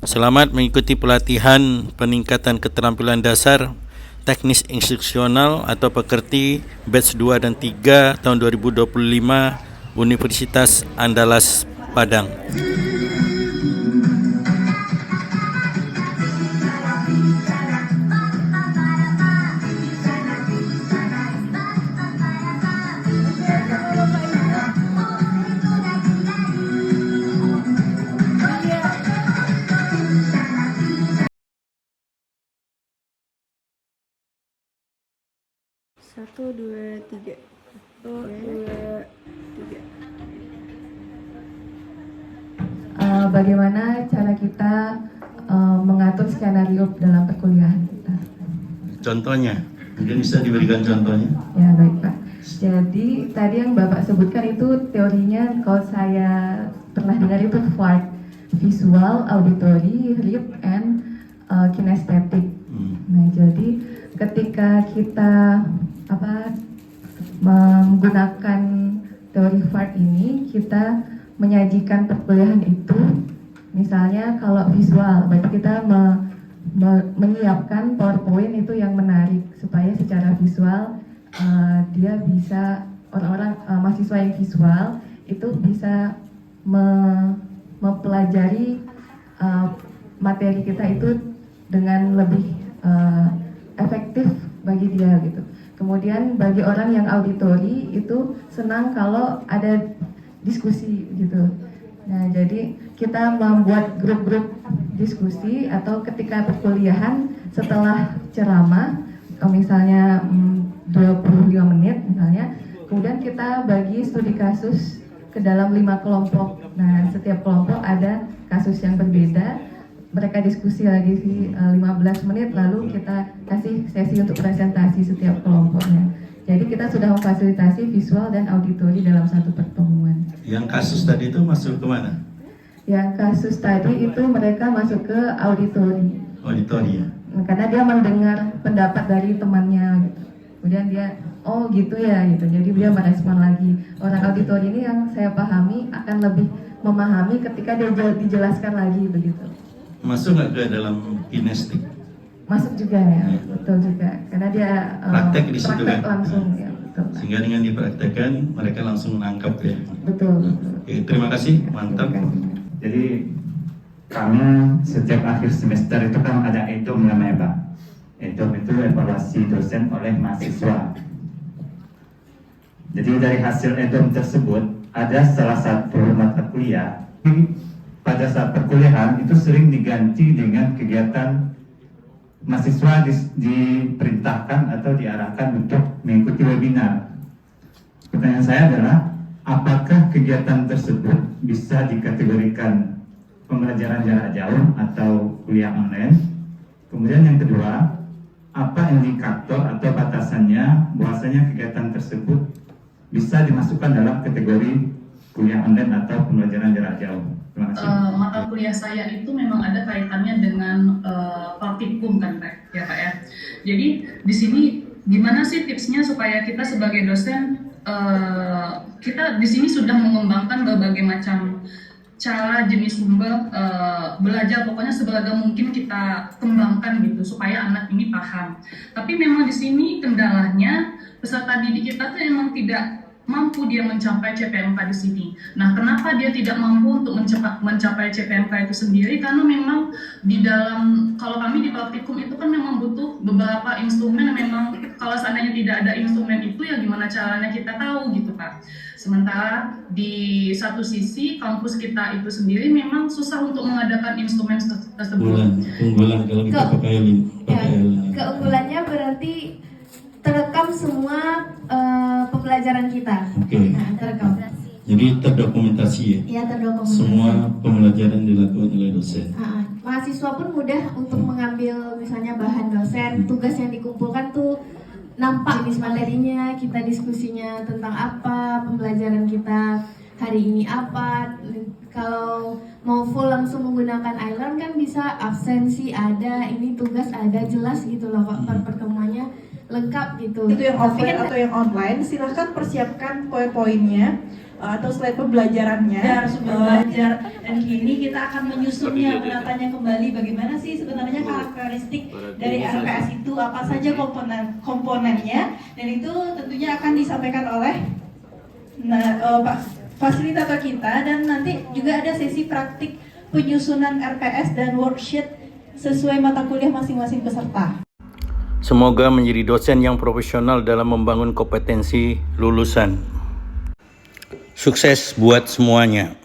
Selamat mengikuti pelatihan peningkatan keterampilan dasar teknis instruksional atau pekerti batch 2 dan 3 tahun 2025 Universitas Andalas Padang. Satu, dua, tiga. Satu, dua, tiga. Bagaimana cara kita mengatur skenario dalam perkuliahan kita? Contohnya, mungkin bisa diberikan contohnya. Ya baik Pak. Jadi tadi yang Bapak sebutkan itu teorinya, kalau saya pernah dengar itu FART, visual, auditory, read, and kinesthetic. Nah jadi ketika kita menggunakan teori FART ini, kita menyajikan perkuliahan itu, misalnya kalau visual, berarti kita menyiapkan PowerPoint itu yang menarik supaya secara visual dia bisa, orang-orang mahasiswa yang visual itu bisa mempelajari materi kita itu dengan lebih efektif bagi dia gitu. Kemudian bagi orang yang auditori itu senang kalau ada diskusi gitu. Nah, jadi kita membuat grup-grup diskusi atau ketika perkuliahan setelah ceramah, misalnya 25 menit misalnya, kemudian kita bagi studi kasus ke dalam 5 kelompok. Nah, setiap kelompok ada kasus yang berbeda. Mereka diskusi lagi 15 menit, lalu kita kasih sesi untuk presentasi setiap kelompoknya. Jadi kita sudah memfasilitasi visual dan auditori dalam satu pertemuan. Yang kasus tadi itu masuk ke mana? Yang kasus tadi itu mereka masuk ke auditori. Auditori ya? Karena dia mendengar pendapat dari temannya gitu. Kemudian dia, oh gitu ya gitu. Jadi dia merespon lagi. Orang auditori ini yang saya pahami akan lebih memahami ketika dia dijelaskan lagi begitu. Masuk nggak ke dalam kinestik? Masuk juga ya, betul juga. Karena dia praktek di situ praktek kan? langsung ya, betul. Sehingga dengan dipraktekkan mereka langsung menangkap ya. Betul. Oke, terima kasih, mantap. Jadi kami setiap akhir semester itu kan ada EDOM namanya Pak. EDOM itu evaluasi dosen oleh mahasiswa. Jadi dari hasil EDOM tersebut ada salah satu mata kuliah pada saat perkuliahan itu sering diganti dengan kegiatan mahasiswa diperintahkan atau diarahkan untuk mengikuti webinar. Pertanyaan saya adalah, apakah kegiatan tersebut bisa dikategorikan pembelajaran jarak jauh atau kuliah online? Kemudian yang kedua, apa indikator atau batasannya bahwasanya kegiatan tersebut bisa dimasukkan dalam kategori kuliah online atau pembelajaran jarak jauh? Terima kasih. Mata kuliah saya itu memang ada kaitannya dengan praktikum kan Pak ya. Jadi di sini gimana sih tipsnya supaya kita sebagai dosen kita di sini sudah mengembangkan berbagai macam cara jenis sumber belajar, pokoknya seberagam mungkin kita kembangkan gitu supaya anak ini paham. Tapi memang di sini kendalanya peserta didik kita tuh memang tidak mampu dia mencapai CPMK di sini. Nah, kenapa dia tidak mampu untuk mencapai CPMK itu sendiri? Karena memang di dalam, kalau kami di praktikum itu kan memang butuh beberapa instrumen. Memang kalau seandainya tidak ada instrumen itu ya gimana caranya kita tahu gitu Pak. Sementara di satu sisi kampus kita itu sendiri memang susah untuk mengadakan instrumen tersebut. Keunggulan kalau kita pakai Keunggulannya berarti terekam semua pembelajaran kita. Oke. Nah, terekam. Jadi terdokumentasi ya? Ya, terdokumentasi. Semua pembelajaran dilakukan oleh dosen. Mahasiswa pun mudah untuk mengambil misalnya bahan dosen, tugas yang dikumpulkan tuh nampak di materinya, kita diskusinya tentang apa, pembelajaran kita hari ini apa. Kalau mau full langsung menggunakan iLearn kan bisa absensi ada, ini tugas ada, jelas gitu loh Pak, pertemuannya lengkap gitu. Itu yang offline kan, atau yang online, silahkan persiapkan poin-poinnya atau slide pembelajarannya. Harus belajar, dan kini kita akan menyusunnya, menatanya kembali bagaimana sih sebenarnya karakteristik dari RPS itu, apa saja komponennya, dan itu tentunya akan disampaikan oleh fasilitator kita, dan nanti juga ada sesi praktik penyusunan RPS dan worksheet sesuai mata kuliah masing-masing peserta. Semoga menjadi dosen yang profesional dalam membangun kompetensi lulusan. Sukses buat semuanya.